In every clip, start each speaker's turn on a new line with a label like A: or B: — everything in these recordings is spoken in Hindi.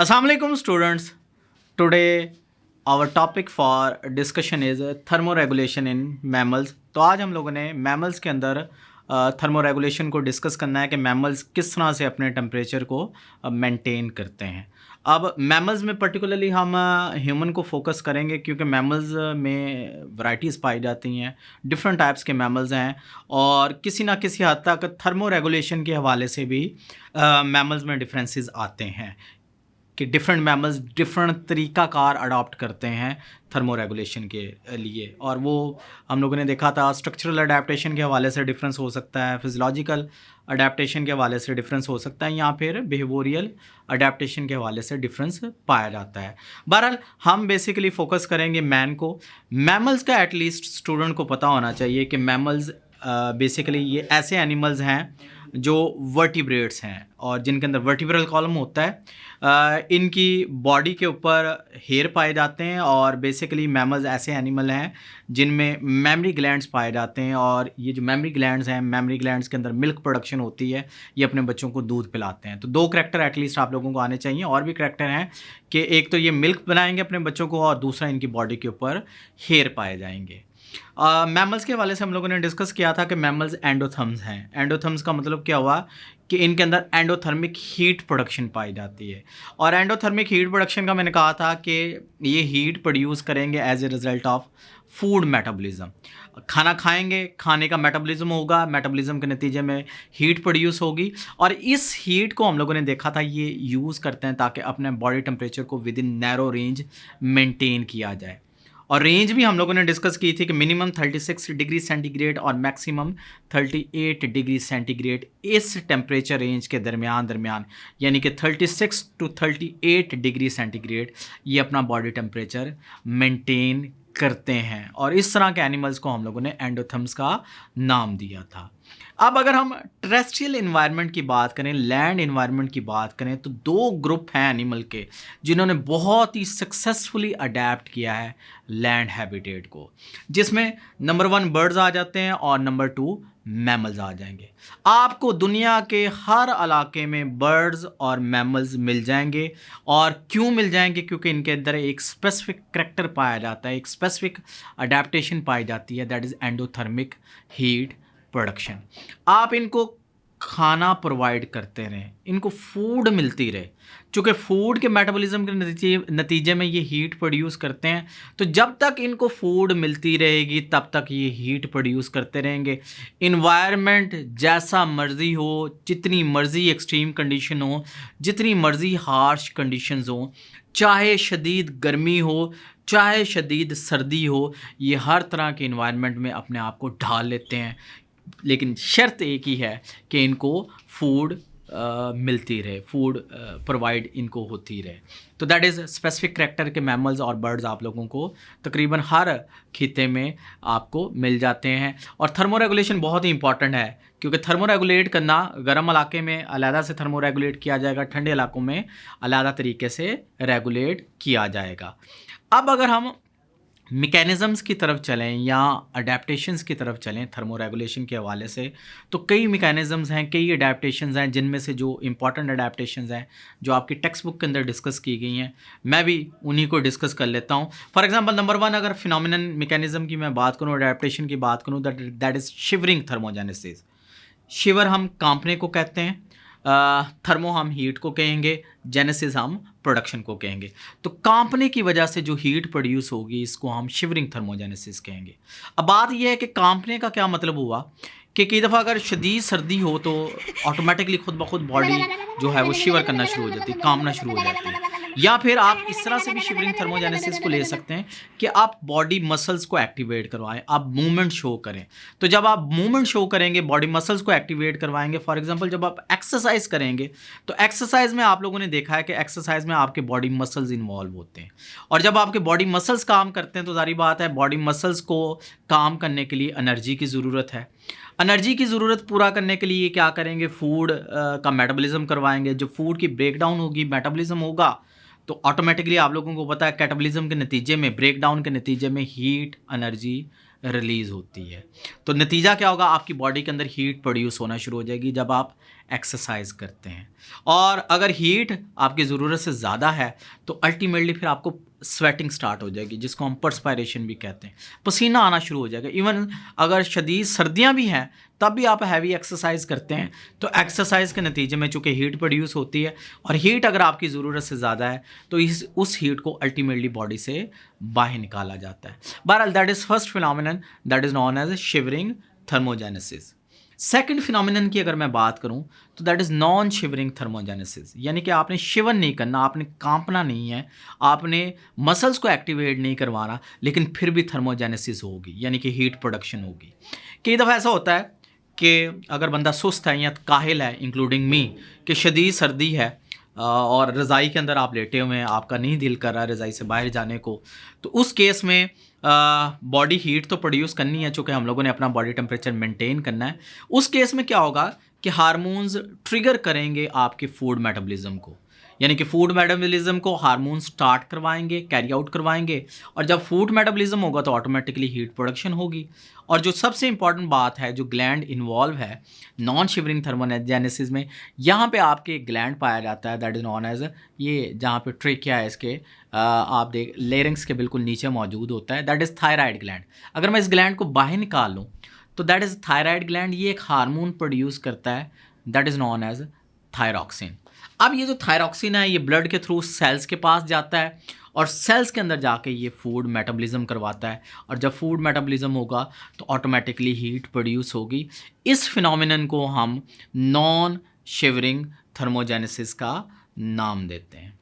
A: Assalamualaikum students. Today our topic for discussion is thermoregulation in mammals. तो आज हम लोगों ने मैमल्स के अंदर थर्मोरेगुलेशन को डिस्कस करना है कि मैमल्स किस तरह से अपने टेम्परेचर को मेंटेन करते हैं। अब मैमल्स में पर्टिकुलरली हम ह्यूमन को फोकस करेंगे क्योंकि मैमल्स में वैरायटीज़ पाई जाती हैं, डिफरेंट टाइप्स के मैमल्स हैं और किसी ना किसी हद तक थर्मोरेगुलेशन के हवाले से भी मैमल्स में डिफरेंसेस आते हैं कि डिफरेंट मैमल्स डिफरेंट तरीक़ाकार अडॉप्ट करते हैं थर्मोरेगुलेशन के लिए। और वो हम लोगों ने देखा था स्ट्रक्चरल अडेप्टेशन के हवाले से डिफरेंस हो सकता है, फिजियोलॉजिकल अडेप्टेशन के हवाले से डिफरेंस हो सकता है या फिर बिहेवियरल अडेप्टेशन के हवाले से डिफरेंस पाया जाता है। बहरहाल हम बेसिकली फोकस करेंगे मैन को। मैमल्स का एटलीस्ट स्टूडेंट को पता होना चाहिए कि मैमल्स बेसिकली ये ऐसे एनिमल्स हैं जो वर्टिब्रेट्स हैं और जिनके अंदर वर्टिब्रल कॉलम होता है। इनकी बॉडी के ऊपर हेयर पाए जाते हैं और बेसिकली मैमल्स ऐसे एनिमल हैं जिनमें मेमरी ग्लैंड्स पाए जाते हैं और ये जो मेमरी ग्लैंड्स हैं, मेमरी ग्लैंड्स के अंदर मिल्क प्रोडक्शन होती है, ये अपने बच्चों को दूध पिलाते हैं। तो दो करैक्टर एटलीस्ट आप लोगों को आने चाहिए। और भी करैक्टर हैं कि एक तो ये मिल्क बनाएंगे अपने बच्चों को और दूसरा इनकी बॉडी के ऊपर हेयर पाए जाएंगे। मैमल्स के हवाले से हम लोगों ने डिस्कस किया था कि मैमल्स एंडोथर्म्स हैं। एंडोथर्म्स का मतलब क्या हुआ कि इनके अंदर एंडोथर्मिक हीट प्रोडक्शन पाई जाती है। और एंडोथर्मिक हीट प्रोडक्शन का मैंने कहा था कि ये हीट प्रोड्यूस करेंगे as a result of food metabolism. खाना खाएंगे, खाने का मेटाबॉलिज्म होगा, मेटाबॉलिज्म के नतीजे में हीट प्रोड्यूस होगी और इस हीट को हम लोगों ने देखा था ये यूज़ करते हैं ताकि अपने बॉडी टेम्परेचर को with in narrow range maintain किया जाए। और रेंज भी हम लोगों ने डिस्कस की थी कि मिनिमम 36 डिग्री सेंटीग्रेड और मैक्सिमम 38 डिग्री सेंटीग्रेड इस टेम्परेचर रेंज के दरमियान यानी कि 36 टू 38 डिग्री सेंटीग्रेड ये अपना बॉडी टेम्परेचर मेंटेन करते हैं। और इस तरह के एनिमल्स को हम लोगों ने एंडोथर्म्स का नाम दिया था। अब अगर हम टेरेस्ट्रियल इन्वायरमेंट की बात करें, लैंड इन्वायरमेंट की बात करें, तो दो ग्रुप हैं एनिमल के जिन्होंने बहुत ही सक्सेसफुली अडेप्ट किया है लैंड हैबिटेट को, जिसमें नंबर 1 बर्ड्स आ जाते हैं और नंबर 2 मैमल्स आ जाएंगे। आपको दुनिया के हर इलाके में बर्ड्स और मैमल्स मिल जाएंगे। और क्यों मिल जाएंगे? क्योंकि इनके अंदर एक स्पेसिफिक करैक्टर पाया जाता है, एक स्पेसिफिक अडेप्टेशन पाई जाती है, that is endothermic heat production. आप इनको खाना प्रोवाइड करते रहें, इनको फूड मिलती रहे, चूँकि फूड के मेटाबॉलिज्म के नतीजे में ये हीट प्रोड्यूस करते हैं। तो जब तक इनको फूड मिलती रहेगी तब तक ये हीट प्रोड्यूस करते रहेंगे। इन्वायरमेंट जैसा मर्ज़ी हो, जितनी मर्ज़ी एक्सट्रीम कंडीशन हो, जितनी मर्ज़ी हार्श कंडीशंस हो, चाहे शदीद गर्मी हो, चाहे शदीद सर्दी हो, ये हर तरह के इन्वायरमेंट में अपने आप को ढाल लेते हैं। लेकिन शर्त एक ही है कि इनको फूड मिलती रहे, फूड प्रोवाइड इनको होती रहे। तो दैट इज़ स्पेसिफिक करैक्टर के मैमल्स और बर्ड्स आप लोगों को तकरीबन हर खिते में आपको मिल जाते हैं। और थर्मोरेगुलेशन बहुत ही इंपॉर्टेंट है क्योंकि थर्मोरेगुलेट करना गर्म इलाके में अलहदा से थर्मोरेगुलेट किया जाएगा, ठंडे इलाकों में अलहदा तरीके से रेगुलेट किया जाएगा। अब अगर हम मैकेनिज़म्स की तरफ चलें या अडेप्टेशंस की तरफ चलें थर्मोरेगुलेशन के हवाले से, तो कई मैकेनिज़म्स हैं, कई अडेप्टेशंस हैं, जिनमें से जो इंपॉर्टेंट अडेप्टेशंस हैं जो आपकी टेक्स्ट बुक के अंदर डिस्कस की गई हैं, मैं भी उन्हीं को डिस्कस कर लेता हूँ। फॉर एग्जांपल नंबर 1 अगर फिनोमिनन मैकेनिज़्म की मैं बात करूँ, अडेप्टेशन की बात करूँ, दैट इज़ शिवरिंग थर्मोजेनेसिस। शिवर हम कांपने को कहते हैं, थर्मो हम हीट को कहेंगे, जेनेसिस हम प्रोडक्शन को कहेंगे। तो कांपने की वजह से जो हीट प्रोड्यूस होगी इसको हम शिवरिंग थर्मोजेनेसिस कहेंगे। अब बात यह है कि कांपने का क्या मतलब हुआ कि कई दफ़ा अगर शदीद सर्दी हो तो ऑटोमेटिकली खुद ब खुद बॉडी जो है वो शिवर करना शुरू हो जाती है, कांपना शुरू हो जाती है। या फिर आप इस तरह से भी शिवरिंग थर्मोजेनेसिस को ले सकते हैं कि आप बॉडी मसल्स को एक्टिवेट करवाएं, आप मूवमेंट शो करें। तो जब आप मूवमेंट शो करेंगे, बॉडी मसल्स को एक्टिवेट करवाएंगे, फॉर एग्जांपल जब आप एक्सरसाइज करेंगे तो एक्सरसाइज में आप लोगों ने देखा है कि एक्सरसाइज में आपके बॉडी मसल्स इन्वॉल्व होते हैं। और जब आपके बॉडी मसल्स काम करते हैं तो जारी बात है बॉडी मसल्स को काम करने के लिए एनर्जी की ज़रूरत है। एनर्जी की ज़रूरत पूरा करने के लिए क्या करेंगे? फूड का मेटाबॉलिज्म करवाएंगे। जब फूड की ब्रेकडाउन होगी, मेटाबॉलिज्म होगा, तो ऑटोमेटिकली आप लोगों को पता है कैटाबॉलिज्म के नतीजे में, ब्रेकडाउन के नतीजे में हीट एनर्जी रिलीज़ होती है। तो नतीजा क्या होगा? आपकी बॉडी के अंदर हीट प्रोड्यूस होना शुरू हो जाएगी। जब आप एक्सरसाइज करते हैं। और अगर हीट आपकी ज़रूरत से ज़्यादा है तो अल्टीमेटली फिर आपको स्वेटिंग स्टार्ट हो जाएगी, जिसको हम पर्सपायरेशन भी कहते हैं, पसीना आना शुरू हो जाएगा। इवन अगर शदीद सर्दियां भी हैं तब भी आप हैवी एक्सरसाइज करते हैं तो एक्सरसाइज के नतीजे में चूँकि हीट प्रोड्यूस होती है, और हीट अगर आपकी ज़रूरत से ज़्यादा है तो उस हीट को अल्टीमेटली बॉडी से बाहर निकाला जाता है। बहरहाल that is first phenomenon that is known as shivering thermogenesis. Second phenomenon की अगर मैं बात करूं तो that is non shivering thermogenesis, यानी कि आपने शिवर नहीं करना, आपने कांपना नहीं है, आपने मसल्स को एक्टिवेट नहीं करवाना, लेकिन फिर भी थर्मोजेनेसिस होगी, यानी कि हीट प्रोडक्शन होगी। कई दफ़ा ऐसा होता है कि अगर बंदा सुस्त है या काहिल है, इंक्लूडिंग मी, कि शदीद सर्दी है और रज़ाई के अंदर आप लेटे हुए हैं, आपका नहीं दिल कर रहा है रज़ाई से बाहर जाने को, तो उस केस में बॉडी हीट तो प्रोड्यूस करनी है, चूँकि हम लोगों ने अपना बॉडी टेम्परेचर मेंटेन करना है। उस केस में क्या होगा कि हार्मोन्स ट्रिगर करेंगे आपके फूड मेटाबॉलिज्म को, यानी कि फूड मेटाबॉलिज्म को हार्मोन स्टार्ट करवाएंगे, कैरी आउट करवाएंगे, और जब फूड मेटाबॉलिज्म होगा तो ऑटोमेटिकली हीट प्रोडक्शन होगी। और जो सबसे इंपॉर्टेंट बात है, जो ग्लैंड इन्वॉल्व है नॉन शिवरिंग थर्मोजेनेसिस में, यहाँ पे आपके ग्लैंड पाया जाता है दैट इज़ नॉन एज, ये जहाँ पे ट्रेकिया है इसके आप देख लेरिंग्स के बिल्कुल नीचे मौजूद होता है, दैट इज़ थायराइड ग्लैंड। अगर मैं इस ग्लैंड को बाहर निकाल लूँ तो दैट इज़ थायराइड ग्लैंड, ये एक हार्मोन प्रोड्यूस करता है that is known as thyroxine. अब ये जो थायरॉक्सिन है ये ब्लड के थ्रू सेल्स के पास जाता है और सेल्स के अंदर जाके ये फूड मेटाबॉलिज्म करवाता है, और जब फूड मेटाबॉलिज्म होगा तो ऑटोमेटिकली हीट प्रोड्यूस होगी। इस फिनोमिनन को हम नॉन शिवरिंग थर्मोजेनेसिस का नाम देते हैं।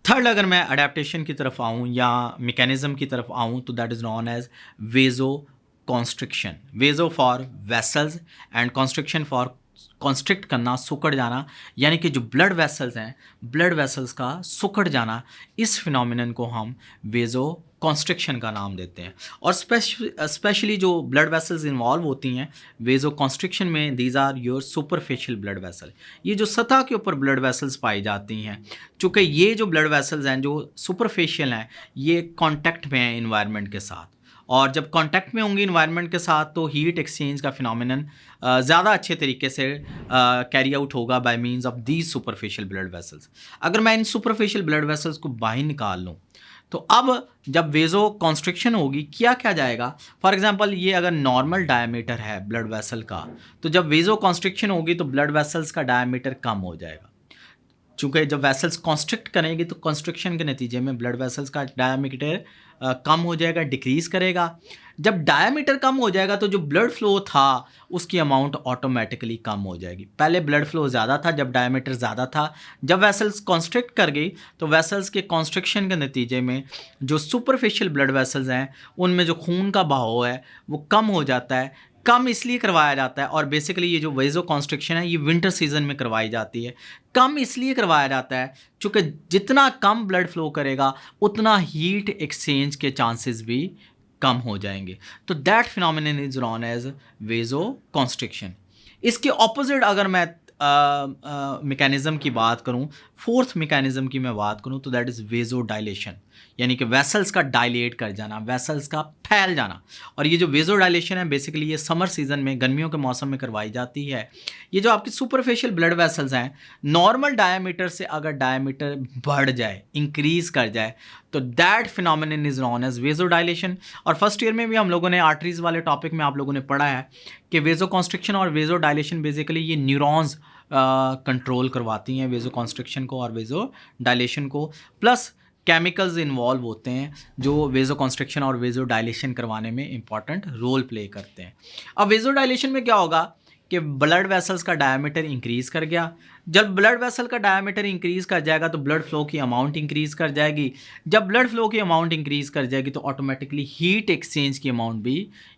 A: थर्ड, अगर मैं अडेप्टेशन की तरफ आऊँ या मैकेनिज्म की तरफ आऊँ तो that is known as vasoconstriction. Vaso for vessels and constriction for constrict करना, सुकड़ जाना, यानी कि जो ब्लड वेसल्स हैं, ब्लड वेसल्स का सुकड़ जाना, इस फिनोमिनन को हम वेजो कॉन्स्ट्रिक्शन का नाम देते हैं। और स्पेशली जो ब्लड वेसल्स इन्वॉल्व होती हैं वेजो कॉन्स्ट्रिक्शन में, these are your superficial blood vessel, ये जो सतह के ऊपर ब्लड वेसल्स पाई जाती हैं। चूँकि ये जो ब्लड वेसल्स हैं जो सुपरफिशियल हैं, ये कॉन्टैक्ट में हैं इन्वायरमेंट के साथ, और जब कांटेक्ट में होंगी इन्वायरमेंट के साथ तो हीट एक्सचेंज का फिनोमिनन ज़्यादा अच्छे तरीके से कैरी आउट होगा by means of these superficial blood vessels. अगर मैं इन सुपरफिशियल ब्लड वेसल्स को बाहर निकाल लूँ तो अब जब वेजो कॉन्स्ट्रिक्शन होगी क्या क्या जाएगा। फॉर एग्जांपल ये अगर नॉर्मल डायमीटर है ब्लड वेसल का, तो जब वेजो कॉन्स्ट्रिक्शन होगी तो ब्लड वेसल्स का डायमीटर कम हो जाएगा। चूँकि जब वेसल्स कॉन्स्ट्रिक्ट करेंगे तो कॉन्स्ट्रिक्शन के नतीजे में ब्लड वेसल्स का डायमीटर कम हो जाएगा, डिक्रीज़ करेगा। जब डायमीटर कम हो जाएगा तो जो ब्लड फ्लो था उसकी अमाउंट ऑटोमेटिकली कम हो जाएगी। पहले ब्लड फ्लो ज़्यादा था जब डायमीटर ज़्यादा था, जब वेसल्स कॉन्स्ट्रिक्ट कर गई तो वेसल्स के कॉन्स्ट्रिक्शन के नतीजे में जो सुपरफिशियल ब्लड वेसल्स हैं उनमें जो खून का बहाव है वो कम हो जाता है। कम इसलिए करवाया जाता है, और बेसिकली ये जो वेजो कॉन्स्ट्रिक्शन है ये विंटर सीजन में करवाई जाती है। कम इसलिए करवाया जाता है क्योंकि जितना कम ब्लड फ्लो करेगा उतना हीट एक्सचेंज के चांसेस भी कम हो जाएंगे। तो that phenomenon is known as vasoconstriction. इसके ऑपोजिट अगर मैं मैकेनिज़्म की बात करूं, फोर्थ मैकेनिज़्म की मैं बात करूं तो दैट इज़ वेजो डायलेशन, यानी कि वेसल्स का डायलेट कर जाना, वेसल्स का फैल जाना। और ये जो वेजो डायलेशन है बेसिकली ये समर सीजन में, गर्मियों के मौसम में करवाई जाती है। ये जो आपकी सुपरफिशियल ब्लड वेसल्स हैं, नॉर्मल डायमीटर से अगर डायमीटर बढ़ जाए, इंक्रीज़ कर जाए, तो that phenomenon is known as vasodilation. और फर्स्ट ईयर में भी हम लोगों ने आर्टरीज वाले टॉपिक में आप लोगों ने पढ़ा है कि वेजो कॉन्स्ट्रिक्शन और वेजो डायलेशन बेसिकली ये न्यूरॉन्स कंट्रोल करवाती हैं वेजो कॉन्स्ट्रिक्शन को और वेजो डायलेशन को, प्लस केमिकल्स इन्वॉल्व होते हैं जो वेजो कॉन्स्ट्रिक्शन और वेजो डायलेशन करवाने में इंपॉर्टेंट रोल प्ले करते हैं। अब वेजो डायलेशन में क्या होगा कि ब्लड वेसल्स का डायमीटर इंक्रीज़ कर गया। जब ब्लड वेसल का डायमीटर इंक्रीज़ कर जाएगा तो ब्लड फ्लो की अमाउंट इंक्रीज़ कर जाएगी। जब ब्लड फ्लो की अमाउंट इंक्रीज़ कर जाएगी तो ऑटोमेटिकली हीट एक्सचेंज की अमाउंट भी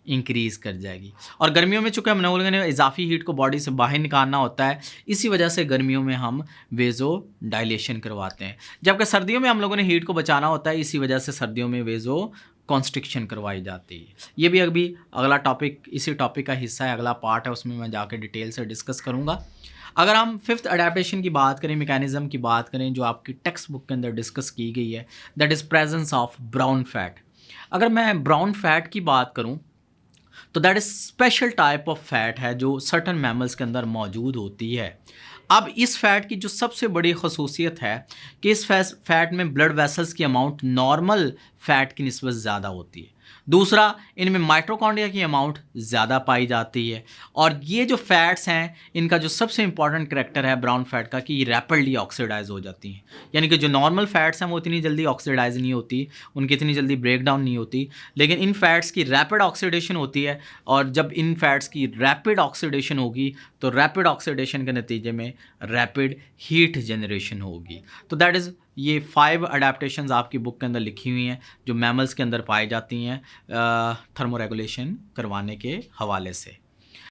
A: इंक्रीज़ कर जाएगी। और गर्मियों में चूँकि हम लोगों ने इजाफी हीट को बॉडी से बाहर निकालना होता है, इसी वजह से गर्मियों में हम वेजो डायलेशन करवाते हैं, जबकि सर्दियों में हम लोगों ने हीट को बचाना होता है, इसी वजह से सर्दियों में वेजो कॉन्स्ट्रिक्शन करवाई जाती है। ये भी अभी अगला टॉपिक, इसी टॉपिक का हिस्सा है, अगला पार्ट है, उसमें मैं जाकर डिटेल से डिस्कस करूँगा। अगर हम फिफ्थ अडेप्टेशन की बात करें, मैकेनिज़्म की बात करें जो आपकी टेक्स्ट बुक के अंदर डिस्कस की गई है, that is presence of brown fat. अगर मैं ब्राउन फैट की बात करूँ तो that is special type of fat है जो सर्टन मैमल्स के अंदर मौजूद होती है। अब इस फैट की जो सबसे बड़ी खसूसियत है कि इस फैट में ब्लड वेसल्स की अमाउंट नॉर्मल फैट की निस्बत ज़्यादा होती है। दूसरा, इनमें माइटोकॉन्ड्रिया की अमाउंट ज़्यादा पाई जाती है। और ये जो फैट्स हैं, इनका जो सबसे इंपॉर्टेंट करैक्टर है ब्राउन फैट का कि ये रैपिडली ऑक्सीडाइज हो जाती हैं। यानी कि जो नॉर्मल फैट्स हैं वो इतनी जल्दी ऑक्सीडाइज नहीं होती, उनकी इतनी जल्दी ब्रेक डाउन नहीं होती, लेकिन इन फैट्स की रैपिड ऑक्सीडेशन होती है। और जब इन फैट्स की रैपिड ऑक्सीडेशन होगी तो रैपिड ऑक्सीडेशन के नतीजे में रैपिड हीट जनरेशन होगी। तो दैट इज़ ये 5 अडेप्टेशंस आपकी बुक के अंदर लिखी हुई हैं जो मैमल्स के अंदर पाई जाती हैं थर्मोरेगुलेशन करवाने के हवाले से।